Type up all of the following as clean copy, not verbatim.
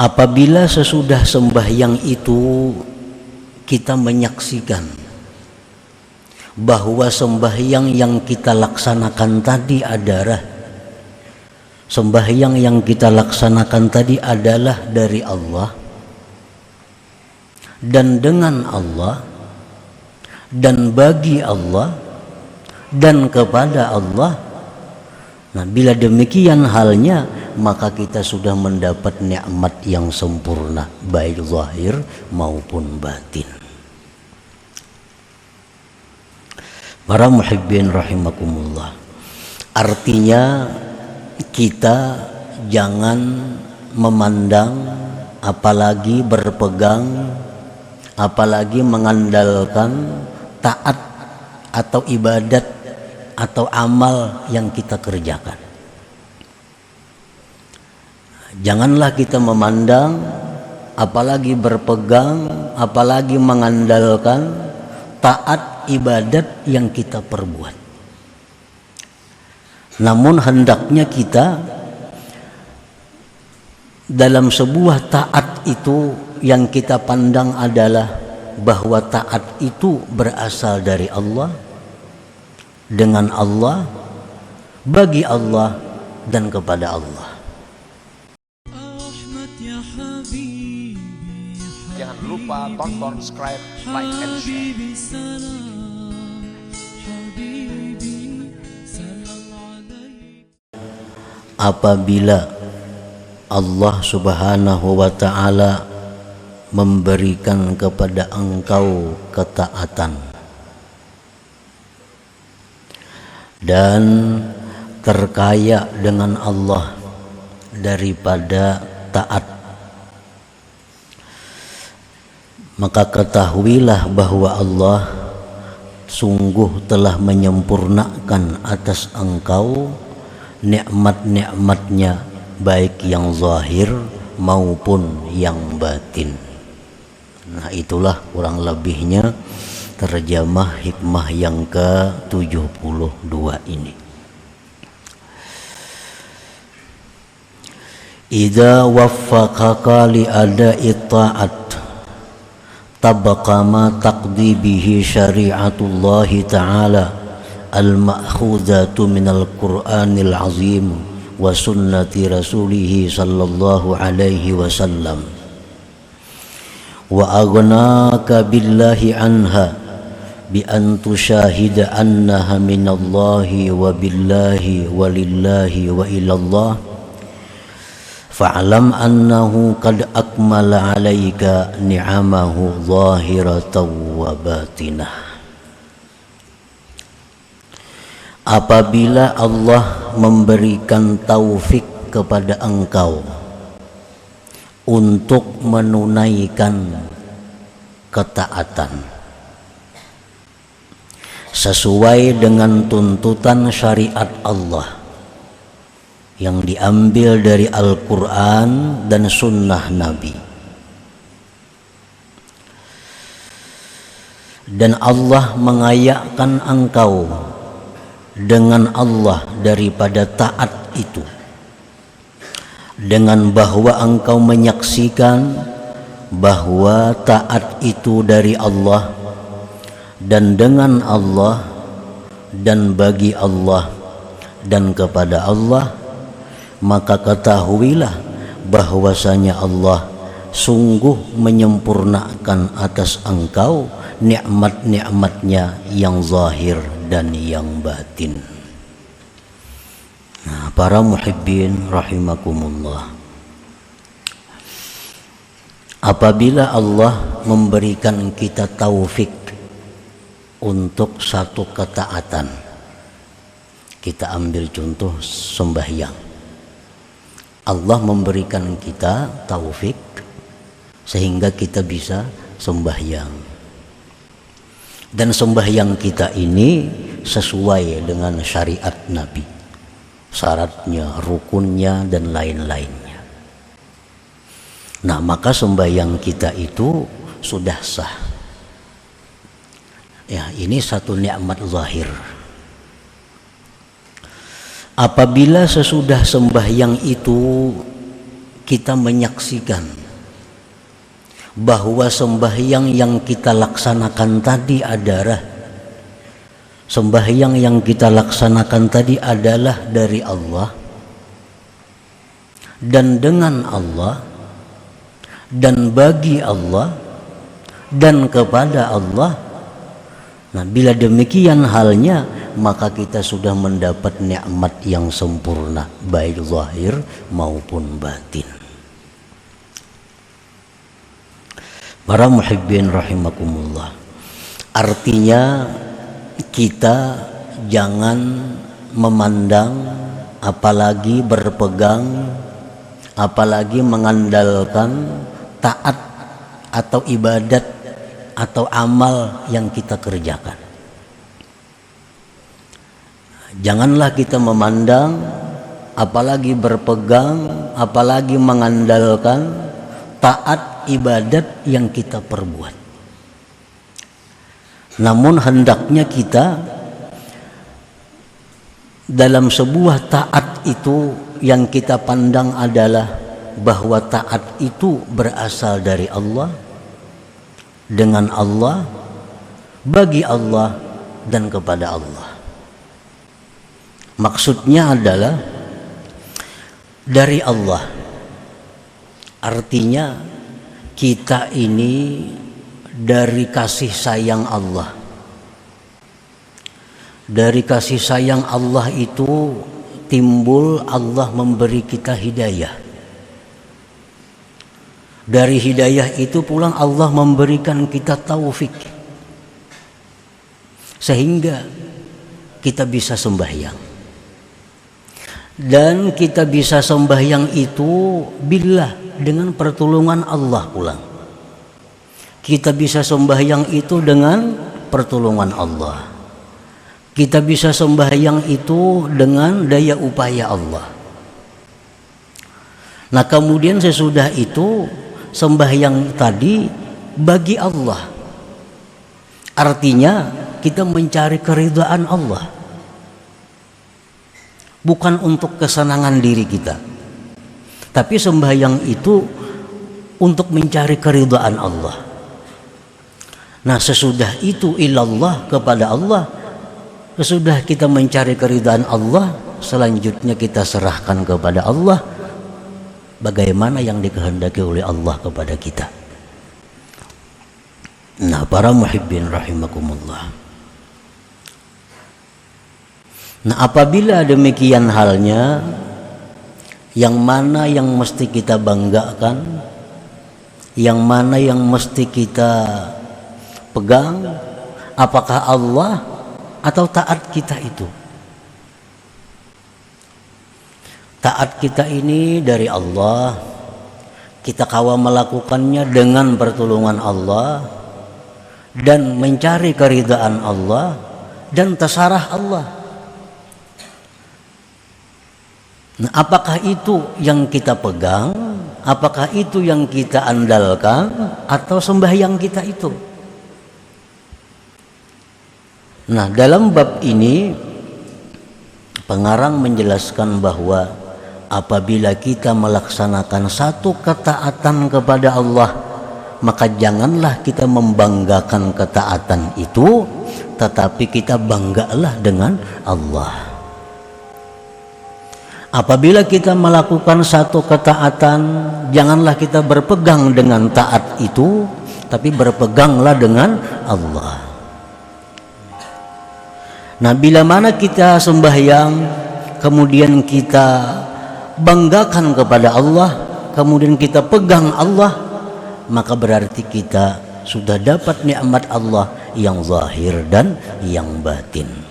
Apabila sesudah sembahyang itu kita menyaksikan bahwa sembahyang yang kita laksanakan tadi adalah dari Allah dan dengan Allah dan bagi Allah dan kepada Allah. Nah, bila demikian halnya, maka kita sudah mendapat nikmat yang sempurna, baik zahir maupun batin. Para muhibbin rahimakumullah, artinya kita jangan memandang, apalagi berpegang, apalagi mengandalkan taat atau ibadat atau amal yang kita kerjakan. Janganlah kita memandang, apalagi berpegang, apalagi mengandalkan taat ibadat yang kita perbuat. Namun hendaknya kita dalam sebuah taat itu yang kita pandang adalah bahwa taat itu berasal dari Allah, dengan Allah, bagi Allah dan kepada Allah. Jangan lupa tonton, subscribe, like, and share. Apabila Allah Subhanahu wa ta'ala memberikan kepada engkau ketaatan dan terkaya dengan Allah daripada taat, maka ketahuilah bahwa Allah sungguh telah menyempurnakan atas engkau nikmat-nikmatnya, baik yang zahir maupun yang batin. Nah, itulah kurang lebihnya terjemah hikmah yang ke-72 ini. Idza waffaqaka li ada'i ta'at tabqa ma taqdi bihi syari'atullahi ta'ala al-ma'khudatu minal Qur'anil azim wa sunnati rasulih sallallahu alaihi wasallam, wa aghnaka billahi anha bi an tusyahida annaha minallahi wa billahi wa lillahi wa ilallah, fa'lam annahu qad akmala alaika ni'amahu zahiratan wa batinah. Apabila Allah memberikan taufik kepada engkau untuk menunaikan ketaatan sesuai dengan tuntutan syariat Allah yang diambil dari Al-Quran dan Sunnah Nabi, dan Allah mengayakkan engkau dengan Allah daripada taat itu, dengan bahwa engkau menyaksikan bahwa taat itu dari Allah dan dengan Allah dan bagi Allah dan kepada Allah, maka ketahuilah bahwasanya Allah sungguh menyempurnakan atas engkau nikmat-nikmatnya yang zahir dan yang batin. Nah, para muhibbin rahimakumullah, apabila Allah memberikan kita taufik untuk satu ketaatan, kita ambil contoh sembahyang. Allah memberikan kita taufik sehingga kita bisa sembahyang, dan sembahyang kita ini sesuai dengan syariat Nabi, syaratnya, rukunnya, dan lain-lainnya. Nah, maka sembahyang kita itu sudah sah. Ya, ini satu nikmat zahir. Apabila sesudah sembahyang itu kita menyaksikan bahwa sembahyang yang kita laksanakan tadi adalah dari Allah dan dengan Allah dan bagi Allah dan kepada Allah. Nah, bila demikian halnya, maka kita sudah mendapat nikmat yang sempurna, baik zahir maupun batin. Para muhibbin rahimakumullah, artinya kita jangan memandang, apalagi berpegang, apalagi mengandalkan taat atau ibadat atau amal yang kita kerjakan. Janganlah kita memandang, apalagi berpegang, apalagi mengandalkan taat ibadat yang kita perbuat. Namun hendaknya kita dalam sebuah taat itu yang kita pandang adalah bahwa taat itu berasal dari Allah, dengan Allah, bagi Allah dan kepada Allah. Maksudnya adalah dari Allah. Artinya kita ini dari kasih sayang Allah. Dari kasih sayang Allah itu timbul Allah memberi kita hidayah. Dari hidayah itu pulang Allah memberikan kita taufik, sehingga kita bisa sembahyang. Dan kita bisa sembahyang itu billah, dengan pertolongan Allah pulang. Kita bisa sembahyang itu dengan pertolongan Allah. Kita bisa sembahyang itu dengan daya upaya Allah. Nah, kemudian sesudah itu sembahyang tadi bagi Allah. Artinya kita mencari keridhaan Allah, bukan untuk kesenangan diri kita, tapi sembahyang itu untuk mencari keridhaan Allah. Nah, sesudah itu ilallah, kepada Allah. Sesudah kita mencari keridhaan Allah, selanjutnya kita serahkan kepada Allah bagaimana yang dikehendaki oleh Allah kepada kita. Nah, para muhibbin rahimakumullah. Nah, apabila demikian halnya, yang mana yang mesti kita banggakan, yang mana yang mesti kita pegang, apakah Allah atau taat kita itu? Taat kita ini dari Allah, kita kawal melakukannya dengan pertolongan Allah dan mencari keridhaan Allah dan terserah Allah. Nah, apakah itu yang kita pegang, apakah itu yang kita andalkan, atau sembahyang kita itu? Nah, dalam bab ini pengarang menjelaskan bahwa apabila kita melaksanakan satu ketaatan kepada Allah, maka janganlah kita membanggakan ketaatan itu, tetapi kita banggalah dengan Allah. Apabila kita melakukan satu ketaatan, janganlah kita berpegang dengan taat itu, tapi berpeganglah dengan Allah. Nah, bila mana kita sembahyang, kemudian kita banggakan kepada Allah, kemudian kita pegang Allah, maka berarti kita sudah dapat nikmat Allah yang zahir dan yang batin.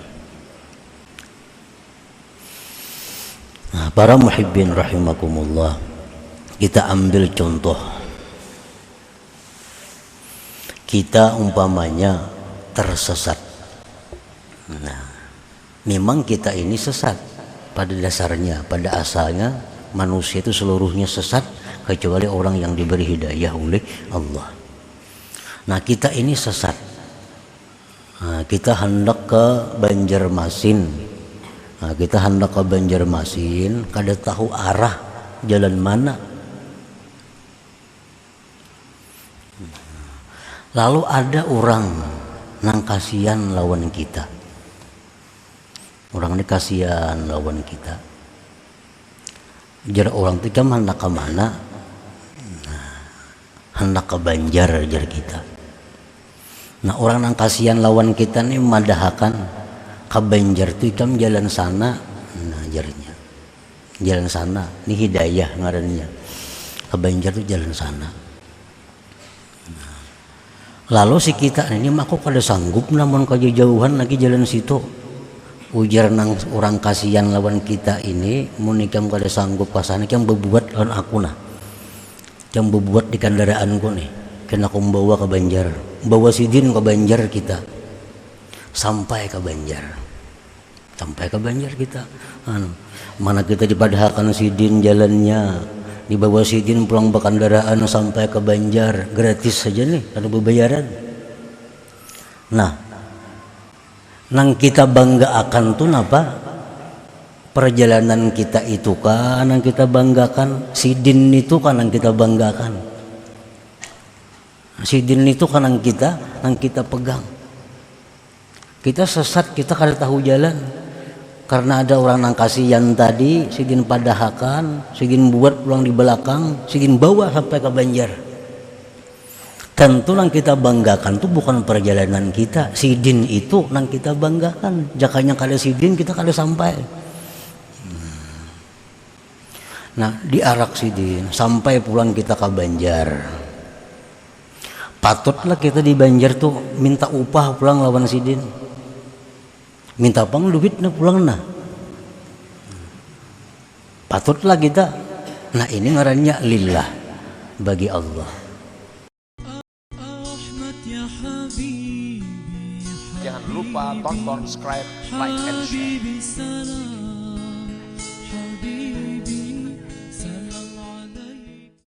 Nah, para muhibbin rahimakumullah, kita ambil contoh. Kita umpamanya tersesat. Nah, memang kita ini sesat pada dasarnya, pada asalnya manusia itu seluruhnya sesat kecuali orang yang diberi hidayah oleh Allah. Nah, kita ini sesat. Nah, kita hendak ke Banjarmasin. Nah, kita hendak ke Banjarmasin, kada tahu arah jalan mana. Lalu ada orang nang kasihan lawan kita. Orang ini kasihan lawan kita. Jar orang itu kan hendak ke mana? Hendak ke Banjar jar kita. Nah orang nang kasihan lawan kita nih madahakan ke Banjar itu kan jalan sana. Nah jarnya jalan sana. Ini hidayah ngarannya. Ke Banjar itu jalan sana. Lalu si kita ini mah kok kada sanggup namun kejauhan lagi jalan situ. Ujar nang orang kasihan lawan kita ini munikam kada sanggup pasane yang bebuat lawan aku nah. Yang bebuat di kendaraanku nih. Kena aku membawa ke Banjar. Bawa sidin ke Banjar kita. Sampai ke Banjar. Sampai ke Banjar kita. Mana kita dipadahkan sidin jalannya. Dibawa sidin pulang berkendaraan sampai ke Banjar gratis saja nih, ada berbayaran. Nah, nang kita bangga akan tuh apa? Perjalanan kita itu kan yang kita banggakan, sidin itu kan yang kita banggakan. Sidin itu kan yang kita pegang. Kita sesat, kita kada tahu jalan. Karena ada orang nang kasihan tadi, sidin padahakan, sidin buat pulang di belakang, sidin bawa sampai ke Banjar. Tentu nang kita banggakan itu bukan perjalanan kita, sidin itu nang kita banggakan. Jakanya kada sidin kita kada sampai. Nah diarak sidin sampai pulang kita ke Banjar. Patutlah kita di Banjar tuh minta upah pulang lawan sidin. Minta pang duit na pulang nah. Patutlah kita. Nah ini ngarannya lillah, bagi Allah. Jangan lupa tonton, subscribe, like, and share.